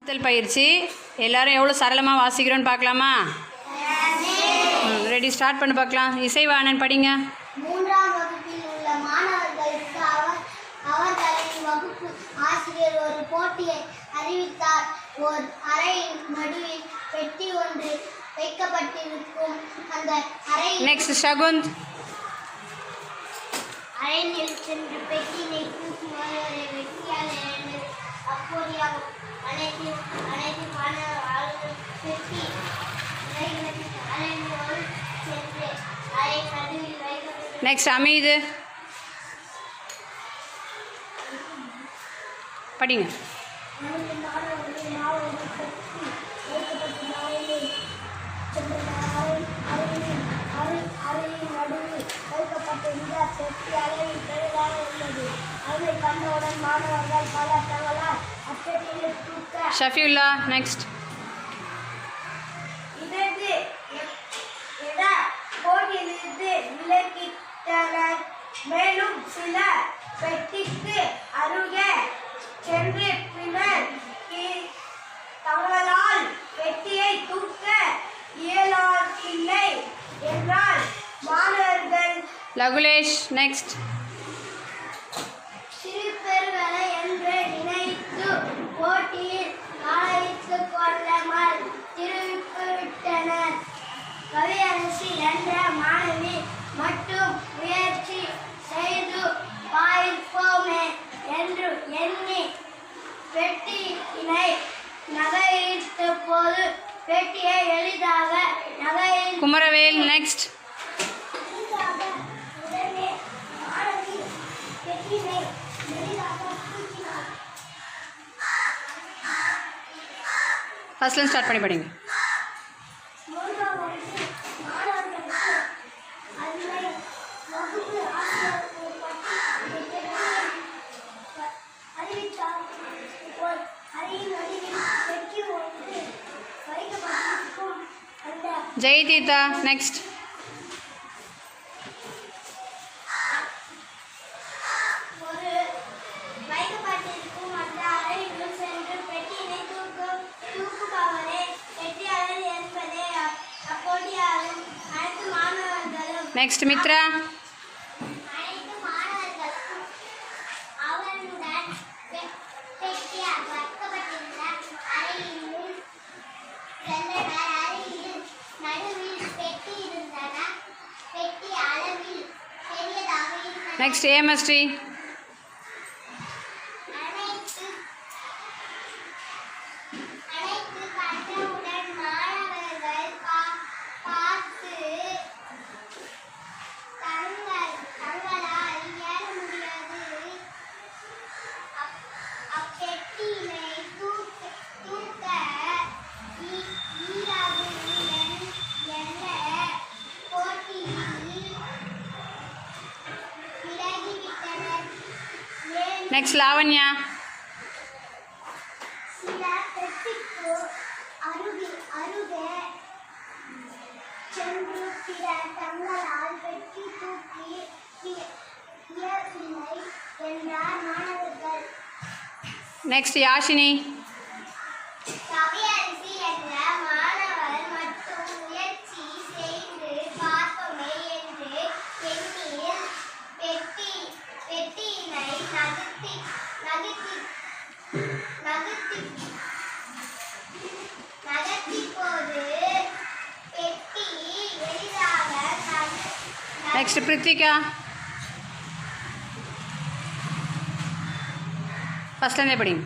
பயிற்சி எல்லாரும் எவ்வளோ சரளமாக வாசிக்கிறோன்னு பார்க்கலாமா? ரெடி, ஸ்டார்ட் பண்ணி பார்க்கலாம். இசைவாணன் படிங்க. 3ஆம் வகுப்பில் உள்ள மாணவர்களுக்கு அவர்களின் வகுப்பு ஆசிரியர் ஒரு போட்டியை அறிவித்தார். ஓர் அறையின் நடுவில் பெட்டி ஒன்று வைக்கப்பட்டிருக்கும். அந்த நெக்ஸ்ட் ஷகுந்த். அறையில் சென்று பெட்டியை தூக்கும் வெட்டியால் எழுந்து அப்போதையாகும். அனைத்து மாணவர்கள் பெட்டி அறையோடு சென்று அறை நடுவில் வைக்கப்பட்டு நெக்ஸ்ட் அமீது படிங்க. ஷஃபியுல்லா நெக்ஸ்ட். போட்டியிலிருந்து விலக்கிட்டனர். மேலும் சில பெட்டிக்கு அருகே சென்று பின்னர் தங்களால் பெட்டியை தூக்க இயலவில்லை என்றால் மாணவர்கள் லகுலேஷ் நெக்ஸ்ட். சிறுபெருகளை என்று நினைத்து போட்டியில் கலந்துக் கொள்ளாமல் திருப்பிவிட்டனர். கவியரசி என்ற மாணவி மட்டும் முயற்சி செய்து பார்ப்போமே என்று எண்ணி பெட்டியினை நகரித்த போது பெட்டியை எளிதாக நகரில் குமரவேல் நெக்ஸ்ட். ஃபர்ஸ்ட்ல ஸ்டார்ட் பண்ணி படிங்க. Jayatheetha next. Next Mithra. Next Hemasri. Next Lavanya. Next Yashini. Next Preethika. ஃபர்ஸ்ட்லேருந்தே படிங்க.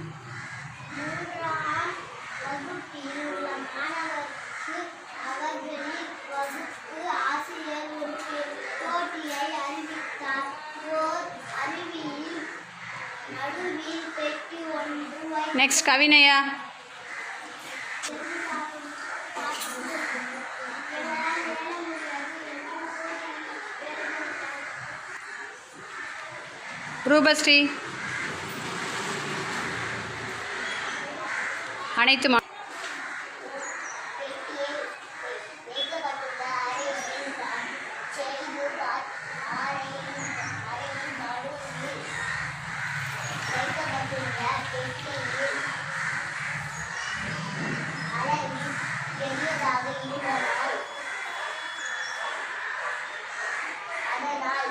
நெக்ஸ்ட் கவினயா. ரூபஸ்ரீ. அனைத்து பெரியதாக இருந்த நாள். அதனால்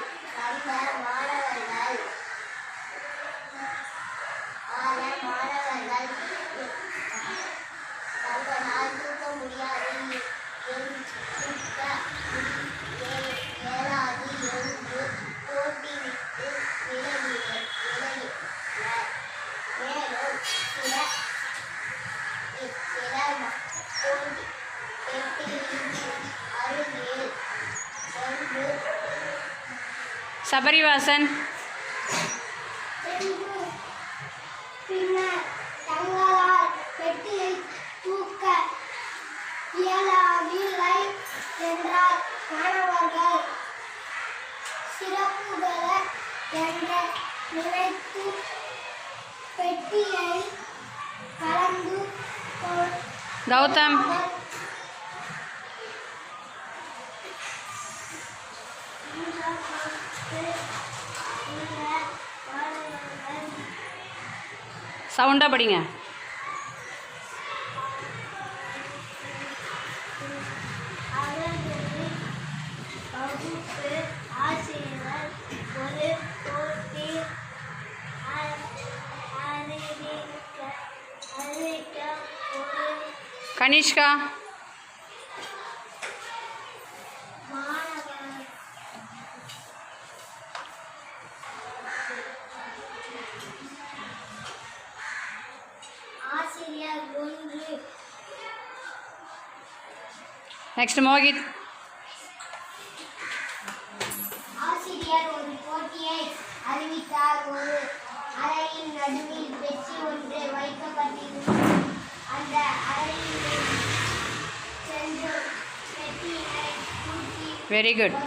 மாணவர்கள் தங்களால் தூக்க முடியாது இயலாது என்று போட்டிவிட்டு விலகினர். மேலும் சிலர் பெட்டியின் அருகில் சென்று சபரிவாசன் பின்னர் தங்களால் பெட்டியை தூக்க இயலவில்லை என்றால் மாணவர்கள் சிறப்புகள என்று நினைத்து பெட்டியை கலந்து கௌதம் சவுண்டாக படிங்க. வகுப்பு ஆசிரியர் ஒரு போட்டி அறிவிக்க ஒரு கனிஷ்கா மாணவர் ஆசிரியர் ஒன்று நெக்ஸ்ட் மோகித் ஆசிரியர் ஒரு போட்டியை அறிவித்தார். ஒரு அறையின் நடுவில் பெட்டி ஒன்று வைக்கப்பட்டிருந்தது. அந்த அறையில் சென்று பெட்டியினை தூக்கி வெரி குட்.